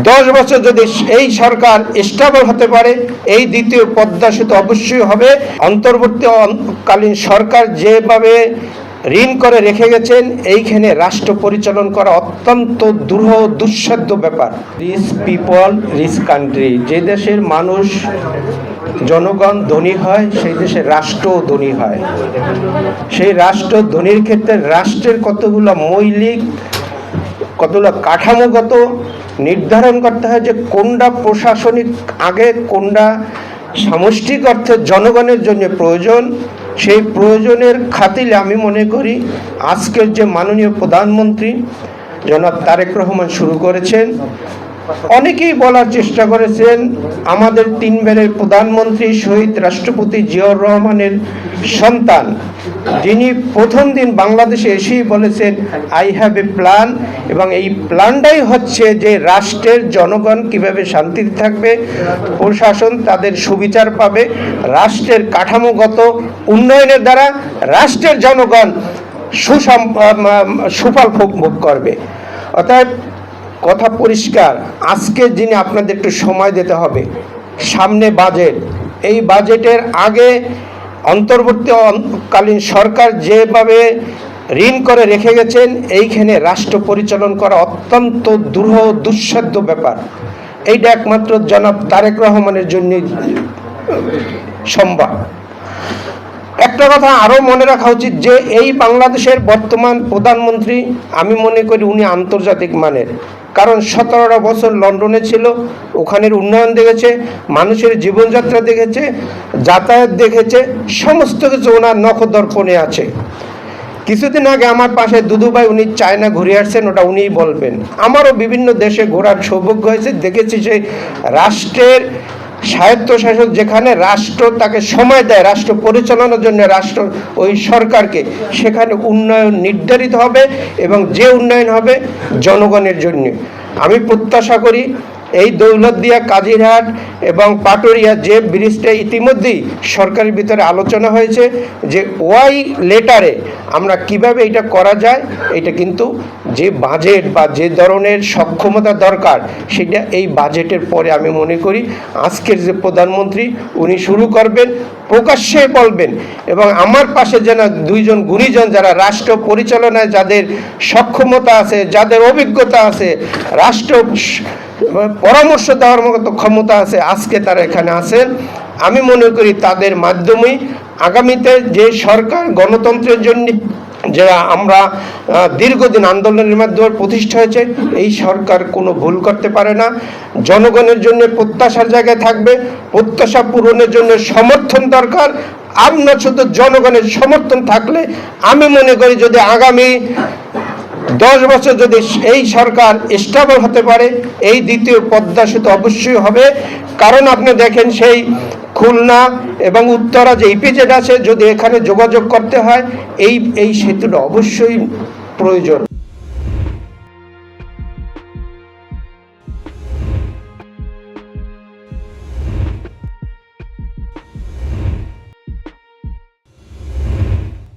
10 বছর যদি এই সরকার স্টেবল হতে পারে, এই দ্বিতীয় পদ্মা সেতু অবশ্যই হবে। অন্তর্বর্তীকালীন সরকার যেভাবে ঋণ করে রেখে গেছেন, এইখানে রাষ্ট্র পরিচালনা করা অত্যন্ত দুঃসাধ্য ব্যাপার। রিচ পিপল রিচ কান্ট্রি, যে দেশের মানুষ জনগণ ধনী হয় সেই দেশের রাষ্ট্রও ধনী হয়। সেই রাষ্ট্র ধনীর ক্ষেত্রে রাষ্ট্রের কতগুলো মৌলিক, কতগুলো কাঠামোগত নির্ধারণ করতে হয় যে কোনটা প্রশাসনিক আগে, কোনটা সামষ্টিক অর্থে জনগণের জন্য প্রয়োজন। সেই প্রয়োজনের খাতিরে আমি মনে করি আজকের যে মাননীয় প্রধানমন্ত্রী জনাব তারেক রহমান শুরু করেছেন, অনেকেই বলার চেষ্টা করেছেন আমাদের 3 বারের প্রধানমন্ত্রী শহীদ রাষ্ট্রপতি জিয়াউর রহমানের সন্তান, যিনি প্রথম দিন বাংলাদেশে এসেই বলেছেন আই হ্যাভ এ প্ল্যান, এবং এই প্ল্যানটাই হচ্ছে যে রাষ্ট্রের জনগণ কিভাবে শান্তিতে থাকবে, প্রশাসন তাদের সুবিচার পাবে, রাষ্ট্রের কাঠামোগত উন্নয়নের দ্বারা রাষ্ট্রের জনগণ সুফল ভোগ করবে। অর্থাৎ কথা পরিষ্কার, আজকে যিনি আপনাদের একটু সময় দিতে হবে, সামনে বাজেট, এই বাজেটের আগে অন্তর্বর্তীকালীন সরকার যেভাবে ঋণ করে রেখে গেছেন, এইখানে রাষ্ট্র পরিচালনা করা অত্যন্ত দুঃসাধ্য ব্যাপার। এইটা একমাত্র জনাব তারেক রহমানের জন্য সম্ভব। একটা কথা আরও মনে রাখা উচিত যে এই বাংলাদেশের বর্তমান প্রধানমন্ত্রী আমি মনে করি উনি আন্তর্জাতিক মানের, কারণ 17টা বছর লন্ডনে ছিল, ওখানের উন্নয়ন দেখেছে, মানুষের জীবনযাত্রা দেখেছে, যাতায়াত দেখেছে, সমস্ত কিছু ওনার নখদর্পণে আছে। কিছুদিন আগে আমার পাশে দুদুভাই, উনি চায়না ঘুরে আসছেন, ওটা উনিই বলবেন। আমারও বিভিন্ন দেশে ঘোরার সৌভাগ্য হয়েছে, দেখেছি যে রাষ্ট্রের স্বায়ত্তশাসক যেখানে রাষ্ট্র তাকে সময় দেয় রাষ্ট্র পরিচালনার জন্য, রাষ্ট্র ওই সরকারকে, সেখানে উন্নয়ন নির্ধারিত হবে এবং যে উন্নয়ন হবে জনগণের জন্য। আমি প্রত্যাশা করি এই দৌলতদিয়া, কাজিরহাট এবং পাটুরিয়া যে ব্রিজটা ইতিমধ্যেই সরকারের ভিতরে আলোচনা হয়েছে যে ওয়াই লেটারে আমরা কিভাবে এটা করা যায়, এটা কিন্তু যে বাজেট বা যে ধরনের সক্ষমতা দরকার সেটা এই বাজেটের পরে আমি মনে করি আজকের যে প্রধানমন্ত্রী উনি শুরু করবেন, প্রকাশ্যে বলবেন। এবং আমার পাশে যেন 2 জন গুণীজন যারা রাষ্ট্র পরিচালনায় যাদের সক্ষমতা আছে, যাদের অভিজ্ঞতা আছে, রাষ্ট্র পরামর্শ দেওয়ার মতো ক্ষমতা আছে, আজকে তারা এখানে আছেন। আমি মনে করি তাদের মাধ্যমেই আগামীতে যে সরকার গণতন্ত্রের জন্য যারা আমরা দীর্ঘদিন আন্দোলনের মাধ্যমে প্রতিষ্ঠা হয়েছে, এই সরকার কোনো ভুল করতে পারে না। জনগণের জন্য প্রত্যাশার জায়গায় থাকবে, প্রত্যাশা পূরণের জন্য সমর্থন দরকার। আপনার শুধু জনগণের সমর্থন থাকলে আমি মনে করি যদি আগামী 10 বছর যদি এই সরকার স্টেবল হতে পারে, এই দ্বিতীয় পদ্মা সেতু অবশ্যই হবে। কারণ আপনি দেখেন সেই খুলনা এবং উত্তরা যে ইপিজেড আছে, যদি এখানে যোগাযোগ করতে হয় এই সেতুটা অবশ্যই প্রয়োজন।